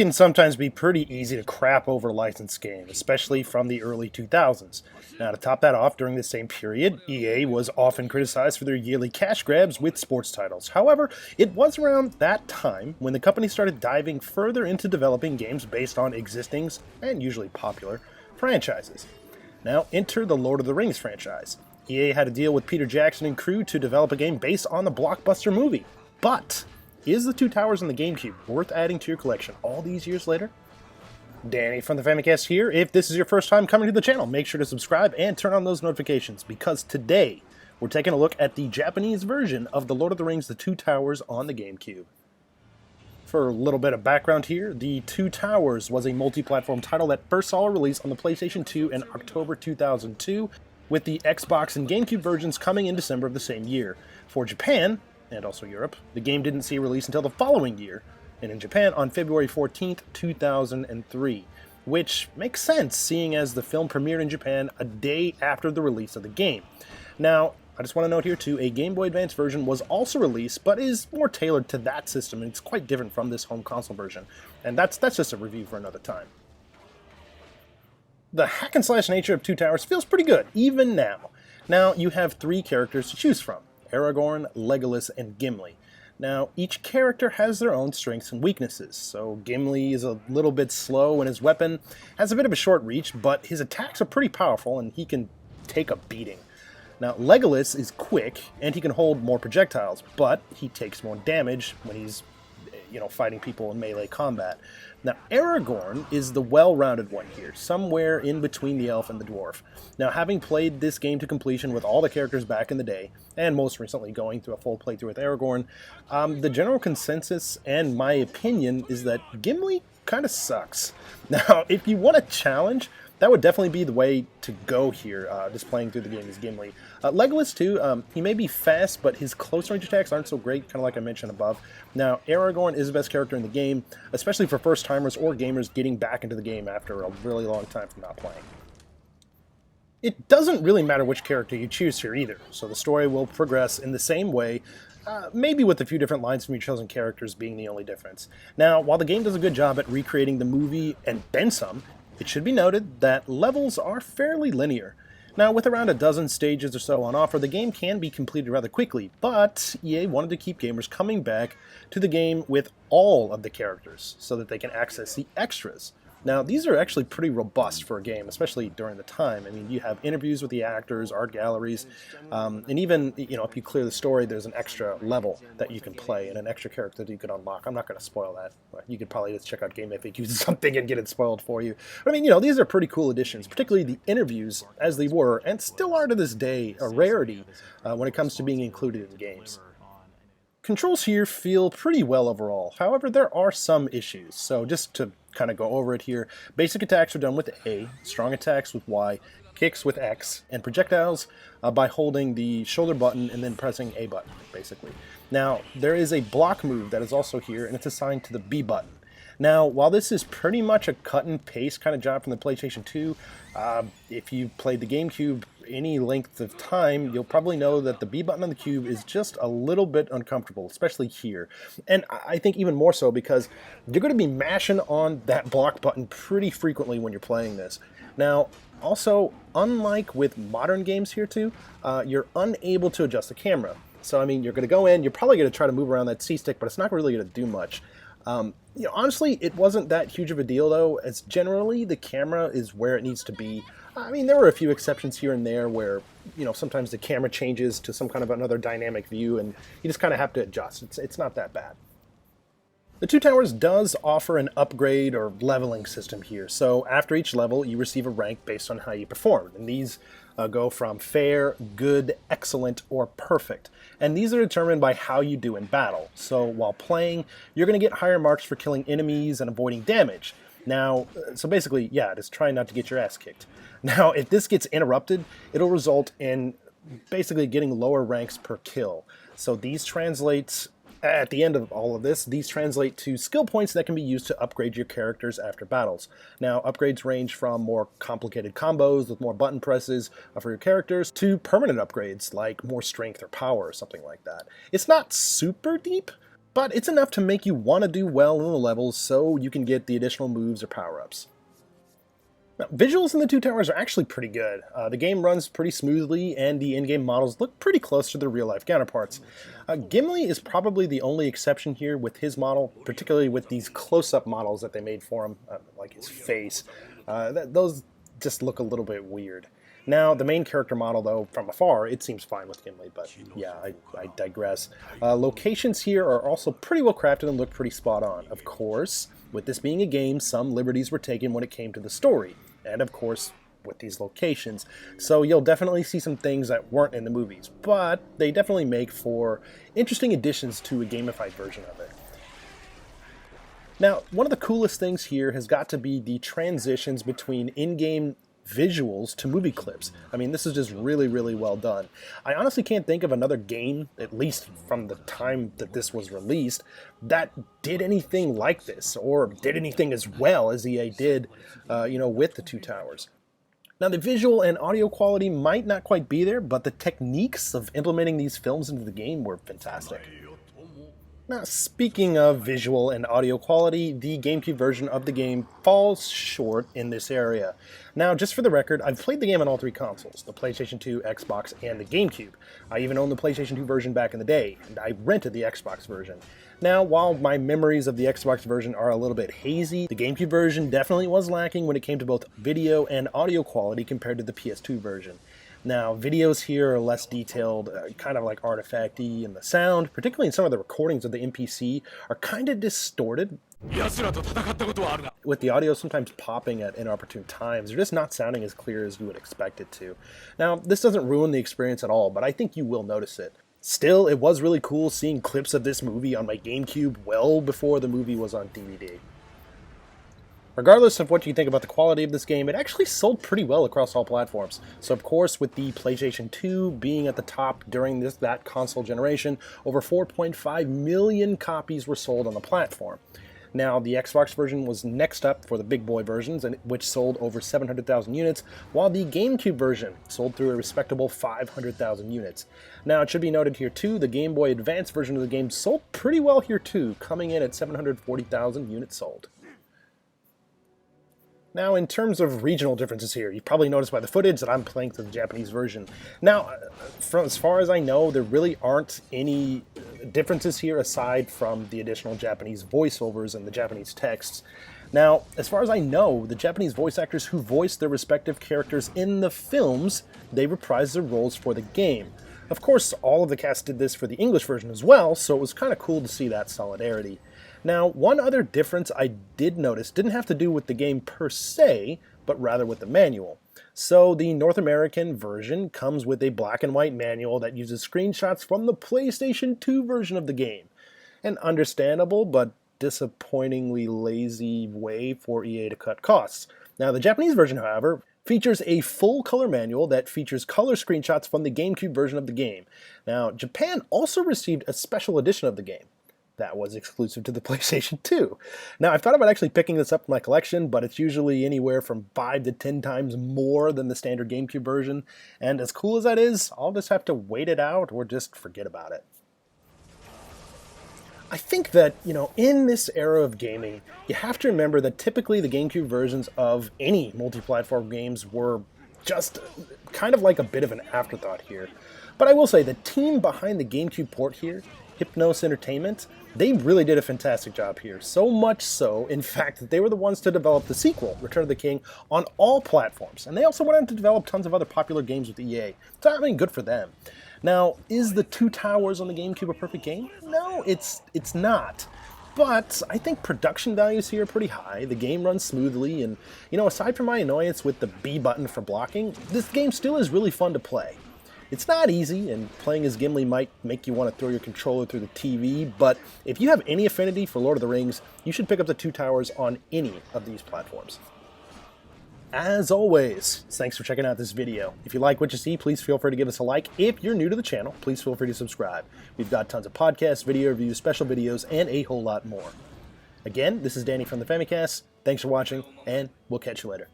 can sometimes be pretty easy to crap over a licensed game, especially from the early 2000s. Now, to top that off, during the same period, EA was often criticized for their yearly cash grabs with sports titles. However, it was around that time when the company started diving further into developing games based on existing, and usually popular, franchises. Now, enter the Lord of the Rings franchise. EA had a deal with Peter Jackson and crew to develop a game based on the blockbuster movie. But is The Two Towers on the GameCube worth adding to your collection all these years later? Danny from the Famicast here. If this is your first time coming to the channel, make sure to subscribe and turn on those notifications, because today we're taking a look at the Japanese version of The Lord of the Rings, The Two Towers on the GameCube. For a little bit of background here, The Two Towers was a multi-platform title that first saw a release on the PlayStation 2 in October 2002, with the Xbox and GameCube versions coming in December of the same year. For Japan, and also Europe, the game didn't see a release until the following year, and in Japan on February 14th, 2003, which makes sense seeing as the film premiered in Japan a day after the release of the game. Now, I just want to note here too, a Game Boy Advance version was also released, but is more tailored to that system, and it's quite different from this home console version, and that's just a review for another time. The hack-and-slash nature of Two Towers feels pretty good, even now. Now, you have three characters to choose from: Aragorn, Legolas, and Gimli. Now, each character has their own strengths and weaknesses. So Gimli is a little bit slow, and his weapon has a bit of a short reach, but his attacks are pretty powerful, and he can take a beating. Now, Legolas is quick, and he can hold more projectiles, but he takes more damage when he's, fighting people in melee combat. Now, Aragorn is the well-rounded one here, somewhere in between the elf and the dwarf. Now, having played this game to completion with all the characters back in the day, and most recently going through a full playthrough with Aragorn, the general consensus and my opinion is that Gimli kind of sucks. Now, if you want a challenge, that would definitely be the way to go here, just playing through the game as Gimli. Legolas, too, he may be fast, but his close-range attacks aren't so great, kind of like I mentioned above. Now, Aragorn is the best character in the game, especially for first-timers or gamers getting back into the game after a really long time from not playing. It doesn't really matter which character you choose here either, so the story will progress in the same way, maybe with a few different lines from your chosen characters being the only difference. Now, while the game does a good job at recreating the movie and then some, it should be noted that levels are fairly linear. Now, with around a dozen stages or so on offer, the game can be completed rather quickly, but EA wanted to keep gamers coming back to the game with all of the characters so that they can access the extras. Now, these are actually pretty robust for a game, especially during the time. I mean, you have interviews with the actors, art galleries, and even, if you clear the story, there's an extra level that you can play and an extra character that you can unlock. I'm not going to spoil that. You could probably just check out Game FAQs or something and get it spoiled for you. But I mean, these are pretty cool additions, particularly the interviews, as they were, and still are to this day, a rarity when it comes to being included in games. Controls here feel pretty well overall. However, there are some issues. So just to kind of go over it here, basic attacks are done with A, strong attacks with Y, kicks with X, and projectiles by holding the shoulder button and then pressing A button, basically. Now, there is a block move that is also here, and it's assigned to the B button. Now, while this is pretty much a cut and paste kind of job from the PlayStation 2, if you played the GameCube any length of time, you'll probably know that the B button on the Cube is just a little bit uncomfortable, especially here. And I think even more so because you're going to be mashing on that block button pretty frequently when you're playing this. Now, also, unlike with modern games here too, you're unable to adjust the camera. So, I mean, you're going to go in, you're probably going to try to move around that C-stick, but it's not really going to do much. Honestly, it wasn't that huge of a deal, though, as generally the camera is where it needs to be. I mean, there were a few exceptions here and there where, sometimes the camera changes to some kind of another dynamic view, and you just kind of have to adjust. It's not that bad. The Two Towers does offer an upgrade or leveling system here, so after each level you receive a rank based on how you performed, and these go from fair, good, excellent, or perfect. And these are determined by how you do in battle. So while playing, you're going to get higher marks for killing enemies and avoiding damage. Now, so basically, yeah, just try not to get your ass kicked. Now, if this gets interrupted, it'll result in basically getting lower ranks per kill. So these translate, at the end of all of this, these translate to skill points that can be used to upgrade your characters after battles. Now, upgrades range from more complicated combos with more button presses for your characters to permanent upgrades like more strength or power or something like that. It's not super deep, but it's enough to make you want to do well in the levels so you can get the additional moves or power-ups. Now, visuals in the Two Towers are actually pretty good. The game runs pretty smoothly, and the in-game models look pretty close to their real-life counterparts. Gimli is probably the only exception here with his model, particularly with these close-up models that they made for him, like his face. Those just look a little bit weird. Now, the main character model, though, from afar, it seems fine with Gimli, but yeah, I digress. Locations here are also pretty well crafted and look pretty spot on. Of course, with this being a game, some liberties were taken when it came to the story. And of course, with these locations. So you'll definitely see some things that weren't in the movies, but they definitely make for interesting additions to a gamified version of it. Now, one of the coolest things here has got to be the transitions between in-game visuals to movie clips. I mean, this is just really, really well done. I honestly can't think of another game, at least from the time that this was released, that did anything like this, or did anything as well as EA did, with the Two Towers. Now, the visual and audio quality might not quite be there, but the techniques of implementing these films into the game were fantastic. Now, speaking of visual and audio quality, the GameCube version of the game falls short in this area. Now, just for the record, I've played the game on all three consoles, the PlayStation 2, Xbox, and the GameCube. I even owned the PlayStation 2 version back in the day, and I rented the Xbox version. Now, while my memories of the Xbox version are a little bit hazy, the GameCube version definitely was lacking when it came to both video and audio quality compared to the PS2 version. Now, videos here are less detailed, kind of like artifacty, and the sound, particularly in some of the recordings of the NPC, are kind of distorted, with the audio sometimes popping at inopportune times. They're just not sounding as clear as you would expect it to. Now, this doesn't ruin the experience at all, but I think you will notice it. Still, it was really cool seeing clips of this movie on my GameCube well before the movie was on DVD. Regardless of what you think about the quality of this game, it actually sold pretty well across all platforms. So of course, with the PlayStation 2 being at the top during that console generation, over 4.5 million copies were sold on the platform. Now, the Xbox version was next up for the big boy versions, which sold over 700,000 units, while the GameCube version sold through a respectable 500,000 units. Now, it should be noted here too, the Game Boy Advance version of the game sold pretty well here too, coming in at 740,000 units sold. Now, in terms of regional differences here, you probably noticed by the footage that I'm playing through the Japanese version. Now, as far as I know, there really aren't any differences here aside from the additional Japanese voiceovers and the Japanese texts. Now, as far as I know, the Japanese voice actors who voiced their respective characters in the films, they reprised their roles for the game. Of course, all of the cast did this for the English version as well, so it was kind of cool to see that solidarity. Now, one other difference I did notice didn't have to do with the game per se, but rather with the manual. So the North American version comes with a black and white manual that uses screenshots from the PlayStation 2 version of the game. An understandable but disappointingly lazy way for EA to cut costs. Now, the Japanese version, however, features a full color manual that features color screenshots from the GameCube version of the game. Now, Japan also received a special edition of the game that was exclusive to the PlayStation 2. Now, I've thought about actually picking this up in my collection, but it's usually anywhere from 5 to 10 times more than the standard GameCube version, and as cool as that is, I'll just have to wait it out or just forget about it. I think that, in this era of gaming, you have to remember that typically the GameCube versions of any multi-platform games were just kind of like a bit of an afterthought here. But I will say, the team behind the GameCube port here, Hypnos Entertainment, they really did a fantastic job here. So much so, in fact, that they were the ones to develop the sequel, Return of the King, on all platforms. And they also went on to develop tons of other popular games with EA. So, I mean, good for them. Now, is the Two Towers on the GameCube a perfect game? No, it's not. But I think production values here are pretty high. The game runs smoothly, and, aside from my annoyance with the B button for blocking, this game still is really fun to play. It's not easy, and playing as Gimli might make you want to throw your controller through the TV, but if you have any affinity for Lord of the Rings, you should pick up the Two Towers on any of these platforms. As always, thanks for checking out this video. If you like what you see, please feel free to give us a like. If you're new to the channel, please feel free to subscribe. We've got tons of podcasts, video reviews, special videos, and a whole lot more. Again, this is Danny from the Famicast. Thanks for watching, and we'll catch you later.